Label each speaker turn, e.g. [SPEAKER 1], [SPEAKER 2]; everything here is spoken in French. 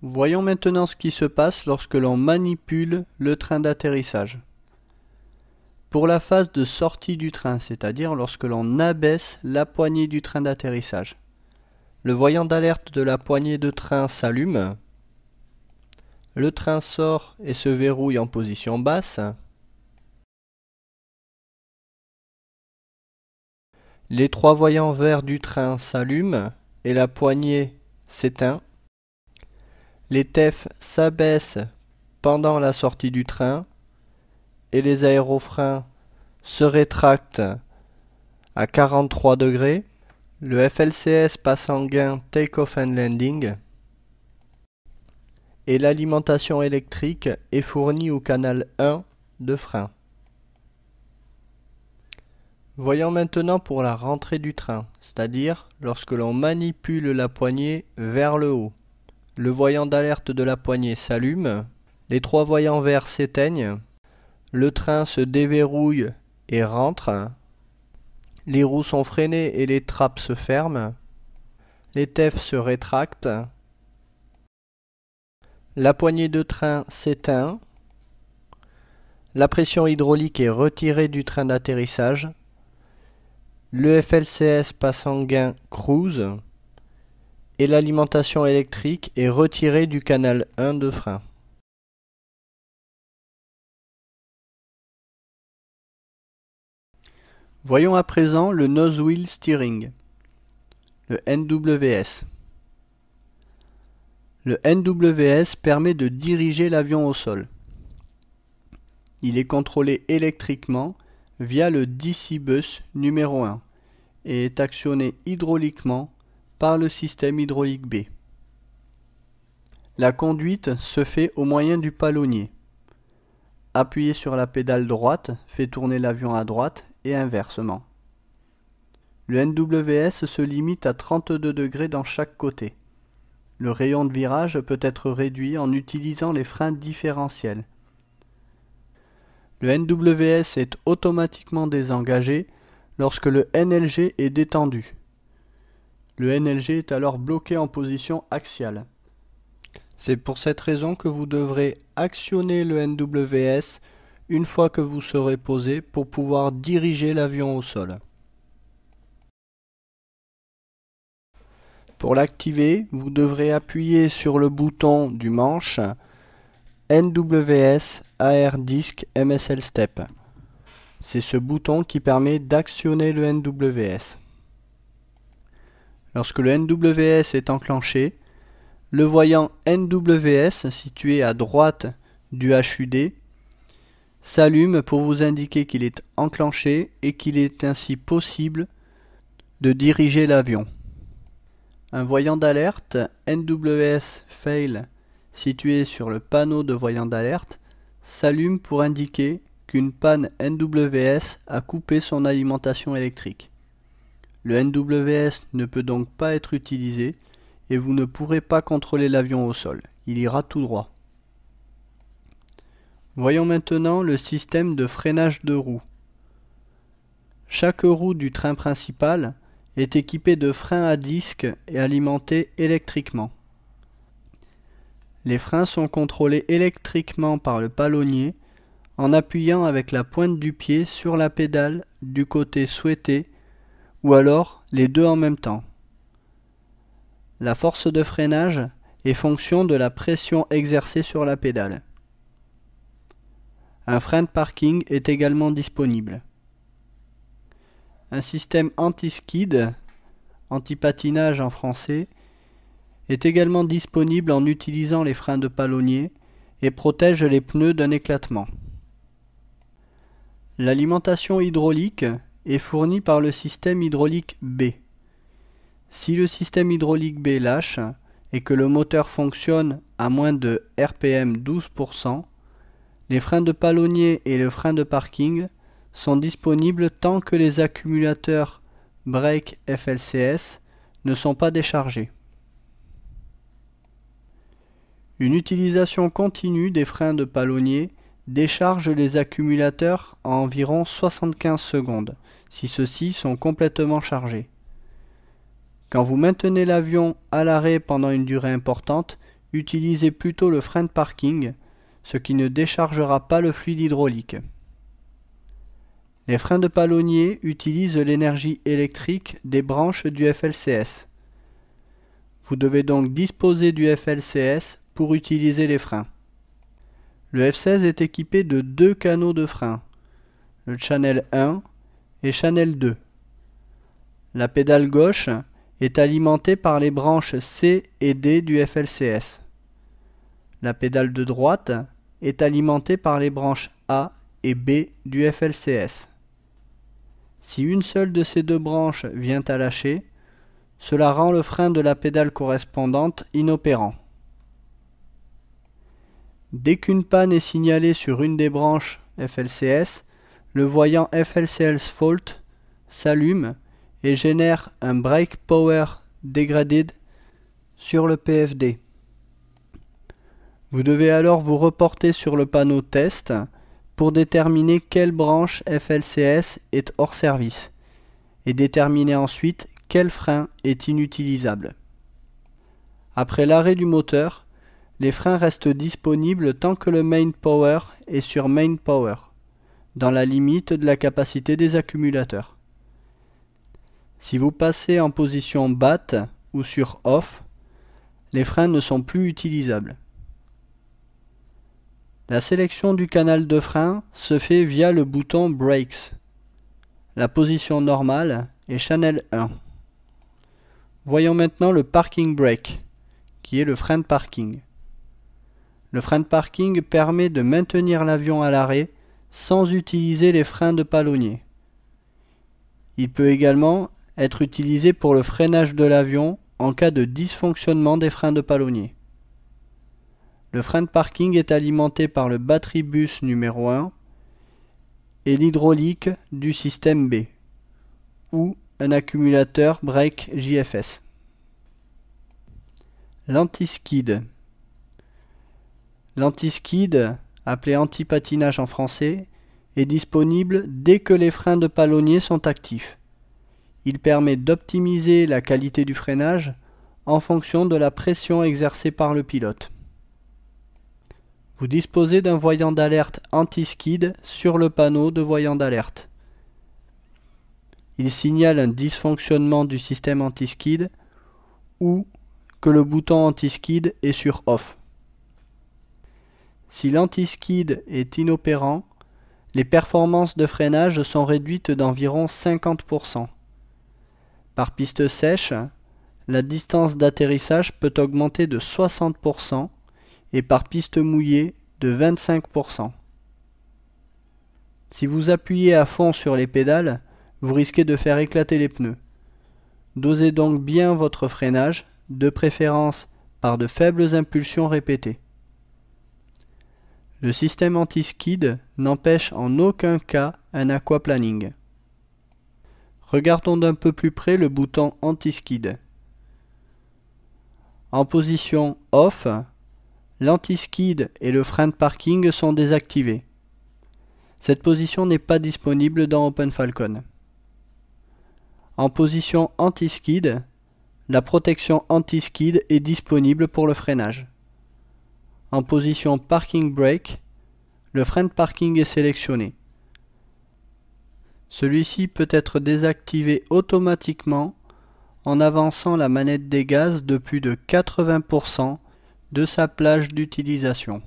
[SPEAKER 1] Voyons maintenant ce qui se passe lorsque l'on manipule le train d'atterrissage. Pour la phase de sortie du train, c'est-à-dire lorsque l'on abaisse la poignée du train d'atterrissage. Le voyant d'alerte de la poignée de train s'allume. Le train sort et se verrouille en position basse. Les trois voyants verts du train s'allument et la poignée s'éteint. Les TEF s'abaissent pendant la sortie du train et les aérofreins se rétractent à 43 degrés. Le FLCS passe en gain Take-off and Landing et l'alimentation électrique est fournie au canal 1 de frein. Voyons maintenant pour la rentrée du train, c'est-à-dire lorsque l'on manipule la poignée vers le haut. Le voyant d'alerte de la poignée s'allume, les trois voyants verts s'éteignent, le train se déverrouille et rentre, les roues sont freinées et les trappes se ferment, les TEF se rétractent, la poignée de train s'éteint, la pression hydraulique est retirée du train d'atterrissage, le FLCS passe en gain cruise et l'alimentation électrique est retirée du canal 1 de frein. Voyons à présent le Nose Wheel Steering, le NWS. Le NWS permet de diriger l'avion au sol. Il est contrôlé électriquement via le DC Bus numéro 1 et est actionné hydrauliquement par le système hydraulique B. La conduite se fait au moyen du palonnier. Appuyer sur la pédale droite fait tourner l'avion à droite et inversement. Le NWS se limite à 32 degrés dans chaque côté. Le rayon de virage peut être réduit en utilisant les freins différentiels. Le NWS est automatiquement désengagé lorsque le NLG est détendu. Le NLG est alors bloqué en position axiale. C'est pour cette raison que vous devrez actionner le NWS une fois que vous serez posé pour pouvoir diriger l'avion au sol. Pour l'activer, vous devrez appuyer sur le bouton du manche NWS AR Disc MSL Step. C'est ce bouton qui permet d'actionner le NWS. Lorsque le NWS est enclenché, le voyant NWS situé à droite du HUD s'allume pour vous indiquer qu'il est enclenché et qu'il est ainsi possible de diriger l'avion. Un voyant d'alerte NWS Fail situé sur le panneau de voyant d'alerte s'allume pour indiquer qu'une panne NWS a coupé son alimentation électrique. Le NWS ne peut donc pas être utilisé et vous ne pourrez pas contrôler l'avion au sol. Il ira tout droit. Voyons maintenant le système de freinage de roues. Chaque roue du train principal est équipée de freins à disque et alimentée électriquement. Les freins sont contrôlés électriquement par le palonnier en appuyant avec la pointe du pied sur la pédale du côté souhaité ou alors les deux en même temps. La force de freinage est fonction de la pression exercée sur la pédale. Un frein de parking est également disponible. Un système anti-skid, anti-patinage en français, est également disponible en utilisant les freins de palonnier et protège les pneus d'un éclatement. L'alimentation hydraulique est fournie par le système hydraulique B. Si le système hydraulique B lâche et que le moteur fonctionne à moins de RPM 12%, les freins de palonnier et le frein de parking sont disponibles tant que les accumulateurs Brake FLCS ne sont pas déchargés. Une utilisation continue des freins de palonnier décharge les accumulateurs en environ 75 secondes, si ceux-ci sont complètement chargés. Quand vous maintenez l'avion à l'arrêt pendant une durée importante, utilisez plutôt le frein de parking, ce qui ne déchargera pas le fluide hydraulique. Les freins de palonnier utilisent l'énergie électrique des branches du FLCS. Vous devez donc disposer du FLCS pour utiliser les freins. Le F16 est équipé de deux canaux de frein, le channel 1 et channel 2. La pédale gauche est alimentée par les branches C et D du FLCS. La pédale de droite est alimentée par les branches A et B du FLCS. Si une seule de ces deux branches vient à lâcher, cela rend le frein de la pédale correspondante inopérant. Dès qu'une panne est signalée sur une des branches FLCS, le voyant FLCS Fault s'allume et génère un Brake Power Degraded sur le PFD. Vous devez alors vous reporter sur le panneau Test pour déterminer quelle branche FLCS est hors service et déterminer ensuite quel frein est inutilisable. Après l'arrêt du moteur, les freins restent disponibles tant que le Main Power est sur Main Power, dans la limite de la capacité des accumulateurs. Si vous passez en position BAT ou sur Off, les freins ne sont plus utilisables. La sélection du canal de frein se fait via le bouton Brakes. La position normale est Channel 1. Voyons maintenant le Parking Brake, qui est le frein de parking. Le frein de parking permet de maintenir l'avion à l'arrêt sans utiliser les freins de palonnier. Il peut également être utilisé pour le freinage de l'avion en cas de dysfonctionnement des freins de palonnier. Le frein de parking est alimenté par le battery bus numéro 1 et l'hydraulique du système B, ou un accumulateur brake JFS. L'anti-skid. L'anti-skid, appelé anti-patinage en français, est disponible dès que les freins de palonnier sont actifs. Il permet d'optimiser la qualité du freinage en fonction de la pression exercée par le pilote. Vous disposez d'un voyant d'alerte anti-skid sur le panneau de voyant d'alerte. Il signale un dysfonctionnement du système anti-skid ou que le bouton anti-skid est sur Off. Si l'anti-skid est inopérant, les performances de freinage sont réduites d'environ 50%. Par piste sèche, la distance d'atterrissage peut augmenter de 60% et par piste mouillée de 25%. Si vous appuyez à fond sur les pédales, vous risquez de faire éclater les pneus. Dosez donc bien votre freinage, de préférence par de faibles impulsions répétées. Le système anti-skid n'empêche en aucun cas un aquaplaning. Regardons d'un peu plus près le bouton anti-skid. En position Off, l'anti-skid et le frein de parking sont désactivés. Cette position n'est pas disponible dans OpenFalcon. En position anti-skid, la protection anti-skid est disponible pour le freinage. En position Parking Brake, le frein de parking est sélectionné. Celui-ci peut être désactivé automatiquement en avançant la manette des gaz de plus de 80% de sa plage d'utilisation.